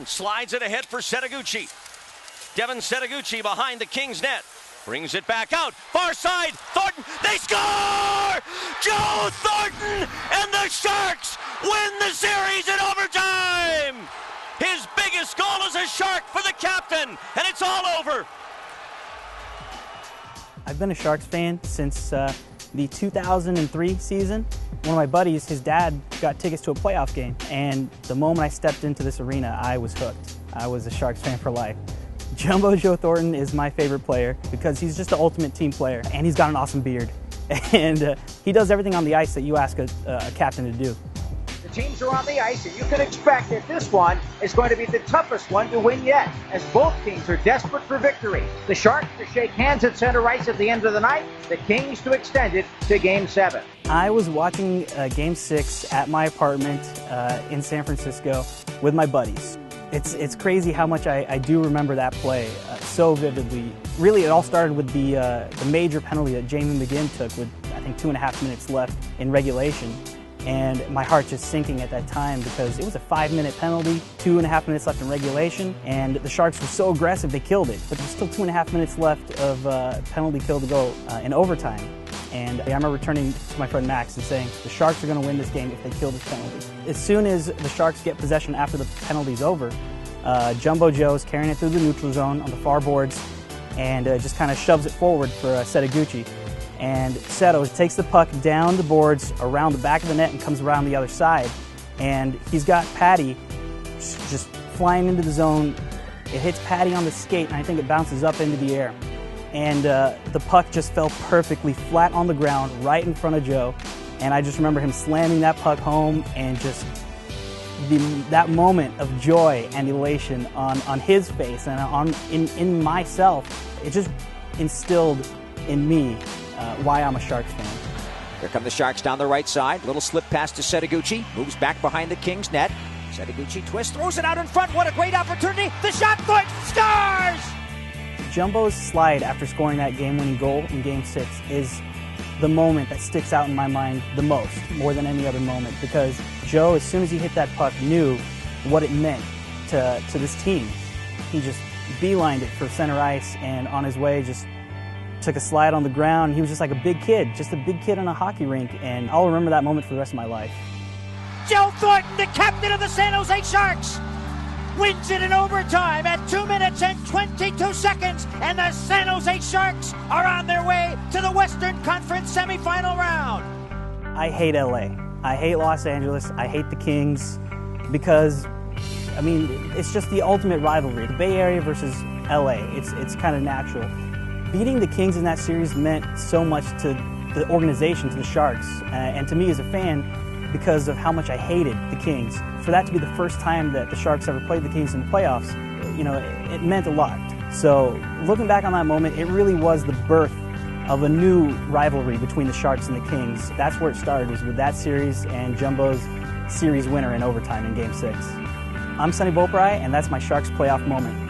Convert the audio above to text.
Thornton slides it ahead for Setaguchi. Devin Setaguchi behind the Kings net. Brings it back out. Far side. Thornton. They score! Joe Thornton and the Sharks win the series in overtime! His biggest goal as a Shark for the captain, and it's all over. I've been a Sharks fan since the 2003 season. One of my buddies, his dad, got tickets to a playoff game, and the moment I stepped into this arena, I was hooked. I was a Sharks fan for life. Jumbo Joe Thornton is my favorite player because he's just the ultimate team player, and he's got an awesome beard. And he does everything on the ice that you ask a captain to do. The teams are on the ice, and you can expect that this one is going to be the toughest one to win yet, as both teams are desperate for victory. The Sharks to shake hands at center ice at the end of the night, the Kings to extend it to Game 7. I was watching Game 6 at my apartment in San Francisco with my buddies. It's crazy how much I do remember that play so vividly. Really, it all started with the major penalty that Jamie McGinn took with, I think, 2.5 minutes left in regulation. And my heart just sinking at that time because it was a 5-minute penalty, 2.5 minutes left in regulation, and the Sharks were so aggressive they killed it. But there's still 2.5 minutes left of penalty kill to go in overtime. And I remember turning to my friend Max and saying, the Sharks are going to win this game if they kill this penalty. As soon as the Sharks get possession after the penalty's over, Jumbo Joe's carrying it through the neutral zone on the far boards and just kind of shoves it forward for Setaguchi. And Seto takes the puck down the boards around the back of the net and comes around the other side. And he's got Patty just flying into the zone. It hits Patty on the skate, and I think it bounces up into the air. And the puck just fell perfectly flat on the ground right in front of Joe. And I just remember him slamming that puck home, and just that moment of joy and elation on his face and in myself. It just instilled in me why I'm a Sharks fan. Here come the Sharks down the right side. Little slip pass to Setaguchi. Moves back behind the Kings net. Setaguchi twists, throws it out in front. What a great opportunity. The shot, Thornton scores! Jumbo's slide after scoring that game-winning goal in Game 6 is the moment that sticks out in my mind the most, more than any other moment, because Joe, as soon as he hit that puck, knew what it meant to this team. He just beelined it for center ice, and on his way just took a slide on the ground. He was just like a big kid in a hockey rink, and I'll remember that moment for the rest of my life. Joe Thornton, the captain of the San Jose Sharks, wins it in overtime at 2 minutes and 22 seconds, and the San Jose Sharks are on their way to the Western Conference semifinal round. I hate LA. I hate Los Angeles. I hate the Kings because, I mean, it's just the ultimate rivalry. The Bay Area versus LA. It's kind of natural. Beating the Kings in that series meant so much to the organization, to the Sharks, and to me as a fan because of how much I hated the Kings. For that to be the first time that the Sharks ever played the Kings in the playoffs, you know, it meant a lot. So looking back on that moment, it really was the birth of a new rivalry between the Sharks and the Kings. That's where it started, was with that series and Jumbo's series winner in overtime in Game 6. I'm Sunny Boparai, and that's my Sharks playoff moment.